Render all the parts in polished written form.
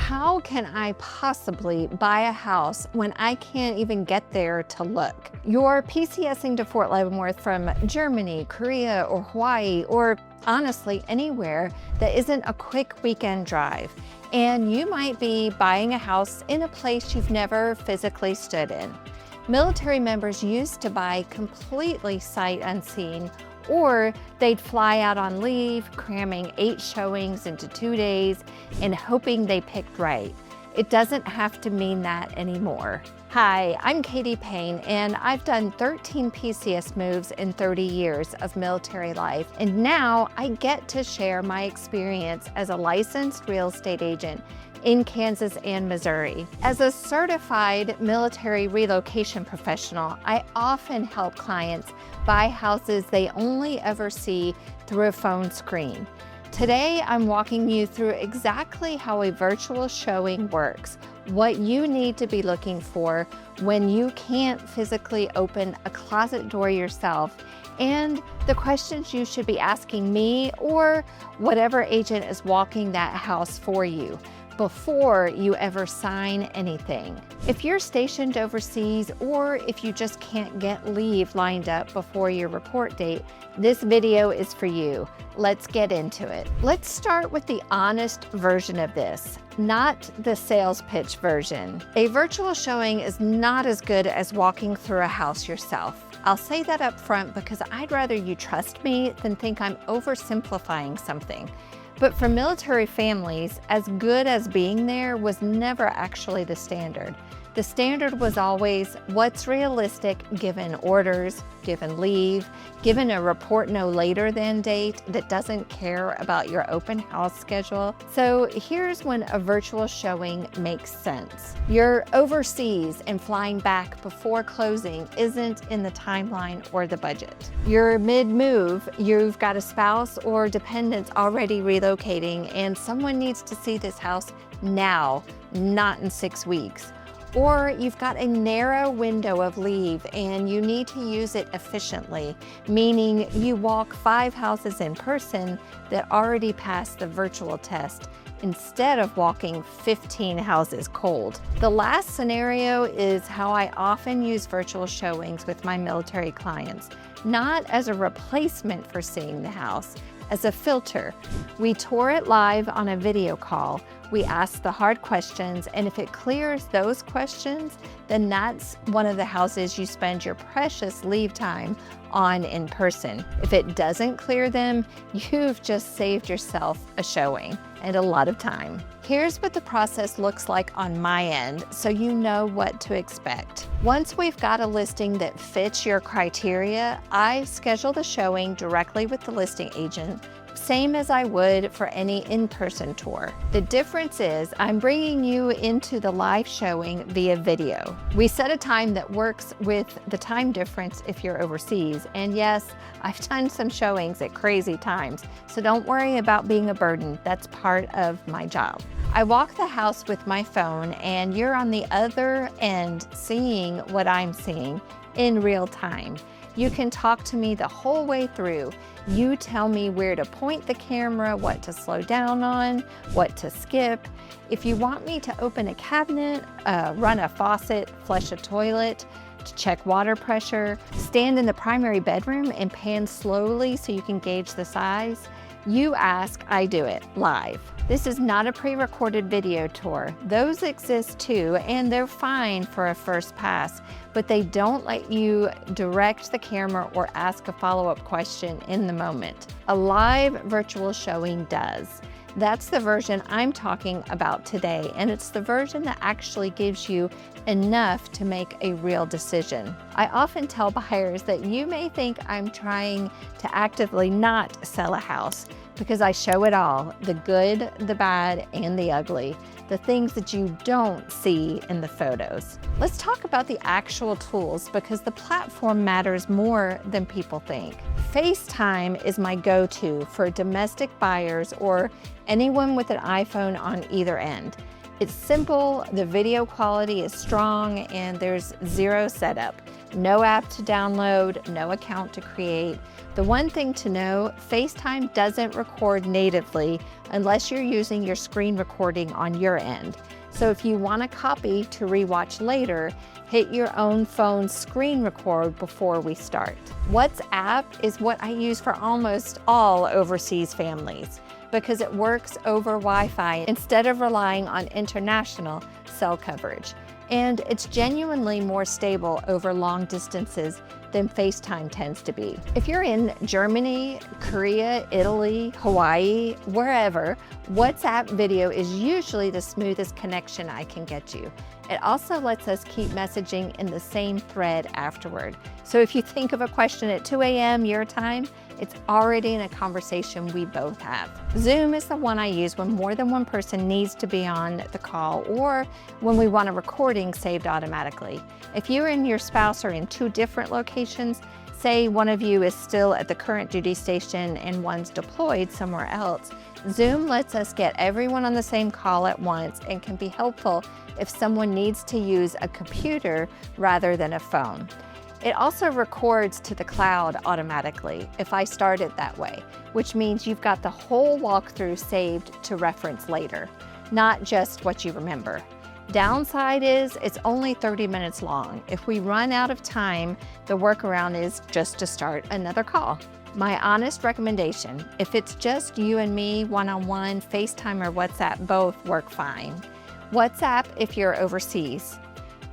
How can I possibly buy a house when I can't even get there to look? You're PCSing to Fort Leavenworth from Germany, Korea, or Hawaii, or honestly anywhere that isn't a quick weekend drive. And you might be buying a house in a place you've never physically stood in. Military members used to buy completely sight unseen, or they'd fly out on leave, cramming 8 showings into 2 days and hoping they picked right. It doesn't have to mean that anymore. Hi, I'm Payne, and I've done 13 PCS moves in 30 years of military life, and now I get to share my experience as a licensed real estate agent in Kansas and Missouri. As a certified military relocation professional, I often help clients buy houses they only ever see through a phone screen. Today, I'm walking you through exactly how a virtual showing works, what you need to be looking for when you can't physically open a closet door yourself, and the questions you should be asking me or whatever agent is walking that house for you before you ever sign anything. If you're stationed overseas, or if you just can't get leave lined up before your report date, this video is for you. Let's get into it. Let's start with the honest version of this, not the sales pitch version. A virtual showing is not as good as walking through a house yourself. I'll say that up front because I'd rather you trust me than think I'm oversimplifying something. But for military families, as good as being there was never actually the standard. The standard was always what's realistic given orders, given leave, given a report no later than date that doesn't care about your open house schedule. So here's when a virtual showing makes sense. You're overseas and flying back before closing isn't in the timeline or the budget. You're mid-move, you've got a spouse or dependents already relocating, and someone needs to see this house now, not in 6 weeks. Or you've got a narrow window of leave and you need to use it efficiently, meaning you walk 5 houses in person that already passed the virtual test instead of walking 15 houses cold. The last scenario is how I often use virtual showings with my military clients, not as a replacement for seeing the house, as a filter. We tour it live on a video call. We ask the hard questions, and if it clears those questions, then that's one of the houses you spend your precious leave time on in person. If it doesn't clear them, you've just saved yourself a showing and a lot of time. Here's what the process looks like on my end so you know what to expect. Once we've got a listing that fits your criteria, I schedule the showing directly with the listing agent, same as I would for any in-person tour. The difference is I'm bringing you into the live showing via video. We set a time that works with the time difference if you're overseas. And yes, I've done some showings at crazy times, so don't worry about being a burden. That's part of my job. I walk the house with my phone and you're on the other end seeing what I'm seeing in real time. You can talk to me the whole way through. You tell me where to point the camera, what to slow down on, what to skip. If you want me to open a cabinet, run a faucet, flush a toilet, to check water pressure, stand in the primary bedroom and pan slowly so you can gauge the size, you ask, I do it live. This is not a pre-recorded video tour. Those exist too, and they're fine for a first pass, but they don't let you direct the camera or ask a follow-up question in the moment. A live virtual showing does. That's the version I'm talking about today, and it's the version that actually gives you enough to make a real decision. I often tell buyers that you may think I'm trying to actively not sell a house because I show it all, the good, the bad, and the ugly, the things that you don't see in the photos. Let's talk about the actual tools because the platform matters more than people think. FaceTime is my go-to for domestic buyers or anyone with an iPhone on either end. It's simple, the video quality is strong, and there's zero setup. No app to download, no account to create. The one thing to know, FaceTime doesn't record natively unless you're using your screen recording on your end. So if you want a copy to rewatch later, hit your own phone's screen record before we start. WhatsApp is what I use for almost all overseas families because it works over Wi-Fi instead of relying on international cell coverage. And it's genuinely more stable over long distances than FaceTime tends to be. If you're in Germany, Korea, Italy, Hawaii, wherever, WhatsApp video is usually the smoothest connection I can get you. It also lets us keep messaging in the same thread afterward. So if you think of a question at 2 a.m. your time, it's already in a conversation we both have. Zoom is the one I use when more than one person needs to be on the call or when we want a recording saved automatically. If you and your spouse are in two different locations, say one of you is still at the current duty station and one's deployed somewhere else, Zoom lets us get everyone on the same call at once and can be helpful if someone needs to use a computer rather than a phone. It also records to the cloud automatically if I start it that way, which means you've got the whole walkthrough saved to reference later, not just what you remember. Downside is it's only 30 minutes long. If we run out of time, the workaround is just to start another call. My honest recommendation, if it's just you and me one-on-one, FaceTime or WhatsApp both work fine. WhatsApp if you're overseas.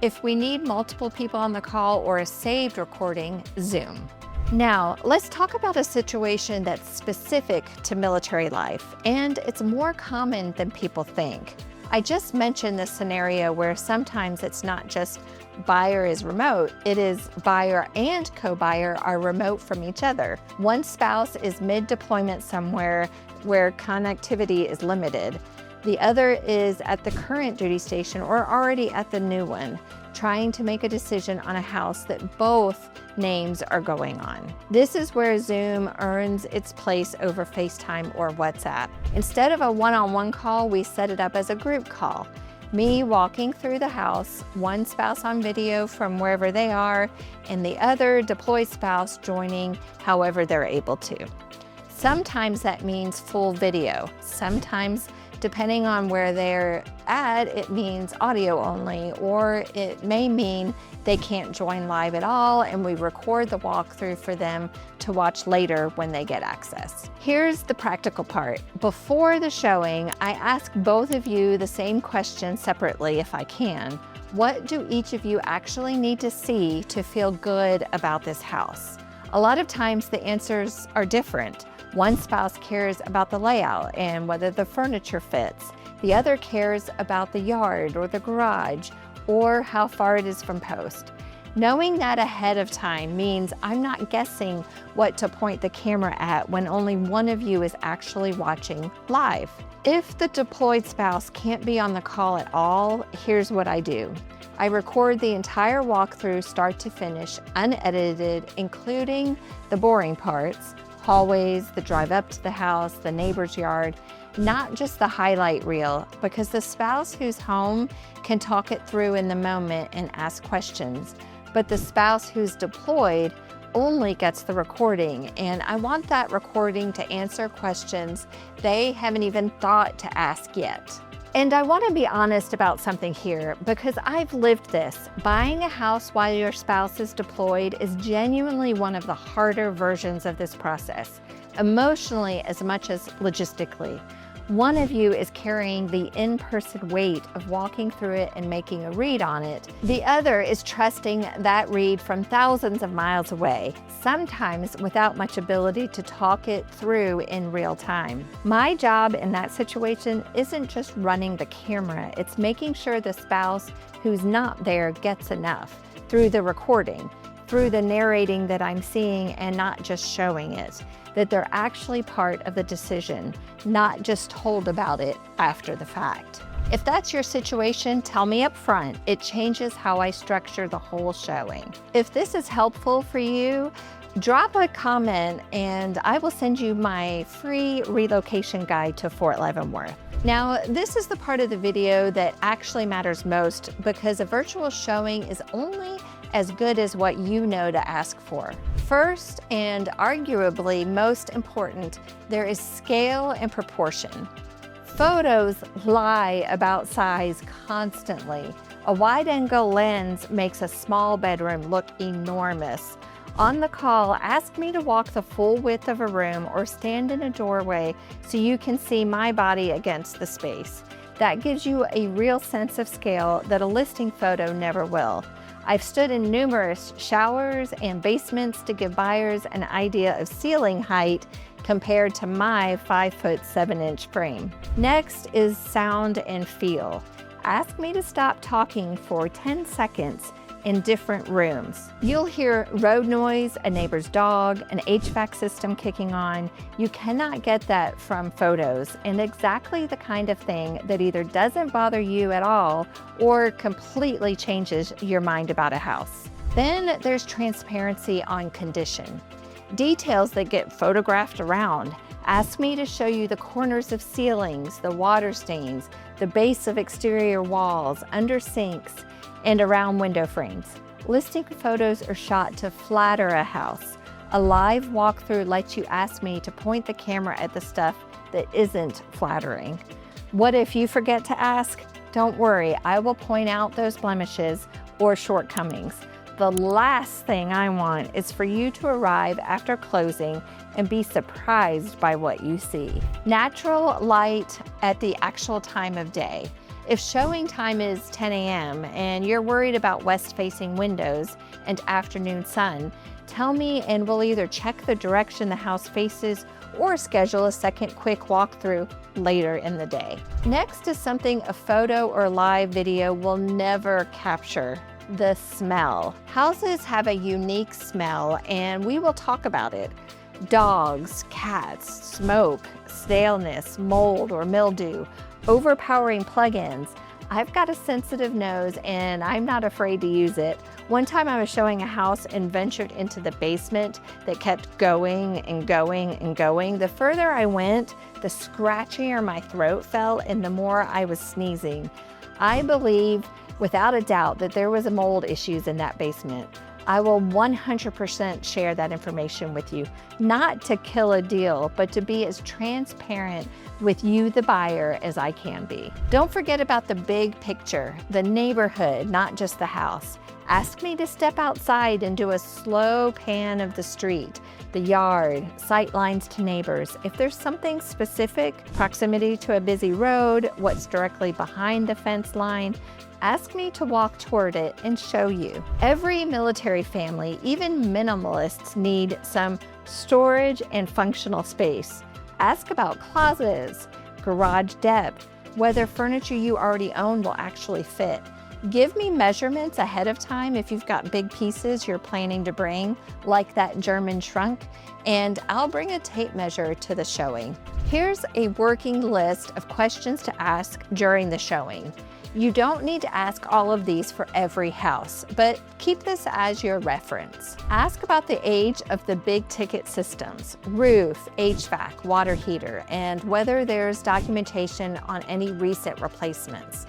If we need multiple people on the call or a saved recording, Zoom. Now, let's talk about a situation that's specific to military life, and it's more common than people think. I just mentioned this scenario where sometimes it's not just buyer is remote, it is buyer and co-buyer are remote from each other. One spouse is mid-deployment somewhere where connectivity is limited. The other is at the current duty station or already at the new one, trying to make a decision on a house that both names are going on. This is where Zoom earns its place over FaceTime or WhatsApp. Instead of a one-on-one call, we set it up as a group call. Me walking through the house, one spouse on video from wherever they are, and the other deployed spouse joining however they're able to. Sometimes that means full video. Sometimes, depending on where they're at, it means audio only, or it may mean they can't join live at all and we record the walkthrough for them to watch later when they get access. Here's the practical part. Before the showing, I ask both of you the same question separately if I can. What do each of you actually need to see to feel good about this house? A lot of times the answers are different. One spouse cares about the layout and whether the furniture fits. The other cares about the yard or the garage or how far it is from post. Knowing that ahead of time means I'm not guessing what to point the camera at when only one of you is actually watching live. If the deployed spouse can't be on the call at all, here's what I do. I record the entire walkthrough start to finish, unedited, including the boring parts, hallways, the drive up to the house, the neighbor's yard, not just the highlight reel, because the spouse who's home can talk it through in the moment and ask questions, but the spouse who's deployed only gets the recording, and I want that recording to answer questions they haven't even thought to ask yet. And I want to be honest about something here because I've lived this. Buying a house while your spouse is deployed is genuinely one of the harder versions of this process, emotionally as much as logistically. One of you is carrying the in-person weight of walking through it and making a read on it. The other is trusting that read from thousands of miles away, sometimes without much ability to talk it through in real time. My job in that situation isn't just running the camera, it's making sure the spouse who's not there gets enough through the recording, through the narrating that I'm seeing and not just showing it, that they're actually part of the decision, not just told about it after the fact. If that's your situation, tell me up front. It changes how I structure the whole showing. If this is helpful for you, Drop a comment and I will send you my free relocation guide to Fort Leavenworth. Now, this is the part of the video that actually matters most because a virtual showing is only as good as what you know to ask for. First, and arguably most important, there is scale and proportion. Photos lie about size constantly. A wide-angle lens makes a small bedroom look enormous. On the call, ask me to walk the full width of a room or stand in a doorway so you can see my body against the space. That gives you a real sense of scale that a listing photo never will. I've stood in numerous showers and basements to give buyers an idea of ceiling height compared to my 5'7" frame. Next is sound and feel. Ask me to stop talking for 10 seconds in different rooms. You'll hear road noise, a neighbor's dog, an HVAC system kicking on. You cannot get that from photos, and exactly the kind of thing that either doesn't bother you at all or completely changes your mind about a house. Then there's transparency on condition. Details that get photographed around. Ask me to show you the corners of ceilings, the water stains, the base of exterior walls, under sinks, and around window frames. Listing photos are shot to flatter a house. A live walkthrough lets you ask me to point the camera at the stuff that isn't flattering. What if you forget to ask? Don't worry, I will point out those blemishes or shortcomings. The last thing I want is for you to arrive after closing and be surprised by what you see. Natural light at the actual time of day. If showing time is 10 a.m. and you're worried about west-facing windows and afternoon sun, tell me and we'll either check the direction the house faces or schedule a second quick walkthrough later in the day. Next is something a photo or live video will never capture: the smell. Houses have a unique smell and we will talk about it. Dogs, cats, smoke, staleness, mold or mildew, overpowering plugins. I've got a sensitive nose and I'm not afraid to use it. One time I was showing a house and ventured into the basement that kept going and going and going. The further I went, the scratchier my throat felt and the more I was sneezing. I believe without a doubt that there was mold issues in that basement. I will 100% share that information with you, not to kill a deal, but to be as transparent with you, the buyer, as I can be. Don't forget about the big picture, the neighborhood, not just the house. Ask me to step outside and do a slow pan of the street, the yard, sight lines to neighbors. If there's something specific, proximity to a busy road, what's directly behind the fence line, ask me to walk toward it and show you. Every military family, even minimalists, need some storage and functional space. Ask about closets, garage depth, whether furniture you already own will actually fit. Give me measurements ahead of time if you've got big pieces you're planning to bring, like that German trunk, and I'll bring a tape measure to the showing. Here's a working list of questions to ask during the showing. You don't need to ask all of these for every house, but keep this as your reference. Ask about the age of the big ticket systems, roof, HVAC, water heater, and whether there's documentation on any recent replacements.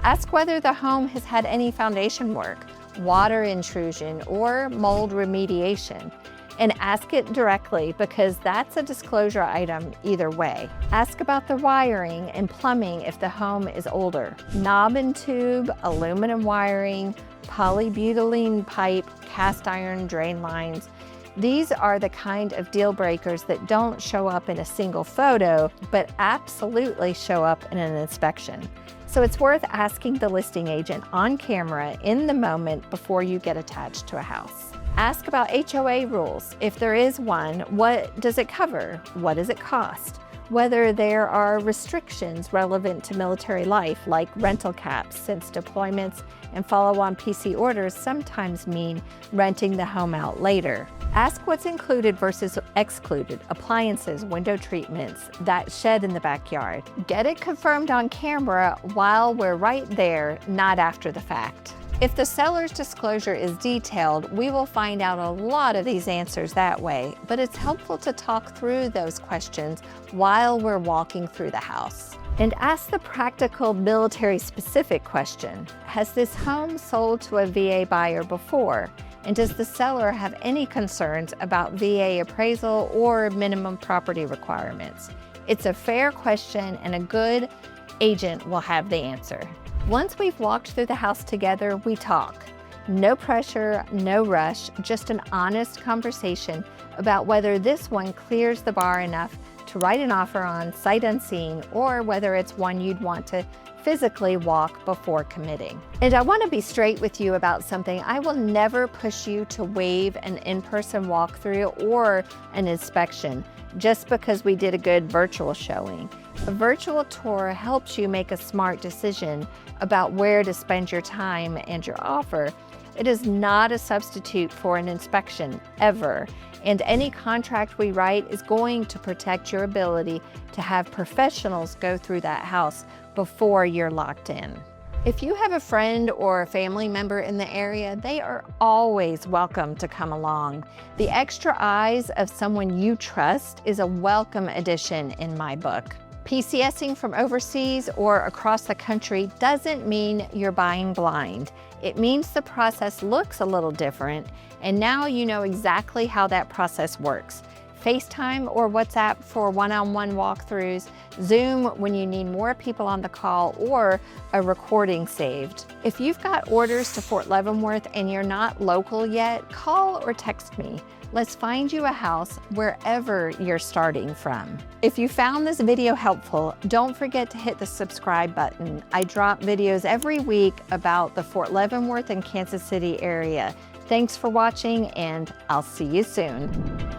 Ask whether the home has had any foundation work, water intrusion, or mold remediation. And ask it directly because that's a disclosure item either way. Ask about the wiring and plumbing if the home is older. Knob and tube, aluminum wiring, polybutylene pipe, cast iron drain lines. These are the kind of deal breakers that don't show up in a single photo, but absolutely show up in an inspection. So it's worth asking the listing agent on camera in the moment before you get attached to a house. Ask about HOA rules. If there is one, what does it cover? What does it cost? Whether there are restrictions relevant to military life, like rental caps, since deployments and follow-on PC orders sometimes mean renting the home out later. Ask what's included versus excluded, appliances, window treatments, that shed in the backyard. Get it confirmed on camera while we're right there, not after the fact. If the seller's disclosure is detailed, we will find out a lot of these answers that way, but it's helpful to talk through those questions while we're walking through the house. And ask the practical military-specific question. Has this home sold to a VA buyer before? And does the seller have any concerns about VA appraisal or minimum property requirements? It's a fair question, and a good agent will have the answer. Once we've walked through the house together, we talk. No pressure, no rush, just an honest conversation about whether this one clears the bar enough to write an offer on sight unseen, or whether it's one you'd want to physically walk before committing. And I want to be straight with you about something. I will never push you to waive an in-person walkthrough or an inspection just because we did a good virtual showing. A virtual tour helps you make a smart decision about where to spend your time and your offer. It is not a substitute for an inspection, ever. And any contract we write is going to protect your ability to have professionals go through that house before you're locked in. If you have a friend or a family member in the area, they are always welcome to come along. The extra eyes of someone you trust is a welcome addition in my book. PCSing from overseas or across the country doesn't mean you're buying blind. It means the process looks a little different, and now you know exactly how that process works. FaceTime or WhatsApp for one-on-one walkthroughs, Zoom when you need more people on the call, or a recording saved. If you've got orders to Fort Leavenworth and you're not local yet, call or text me. Let's find you a house wherever you're starting from. If you found this video helpful, don't forget to hit the subscribe button. I drop videos every week about the Fort Leavenworth and Kansas City area. Thanks for watching, and I'll see you soon.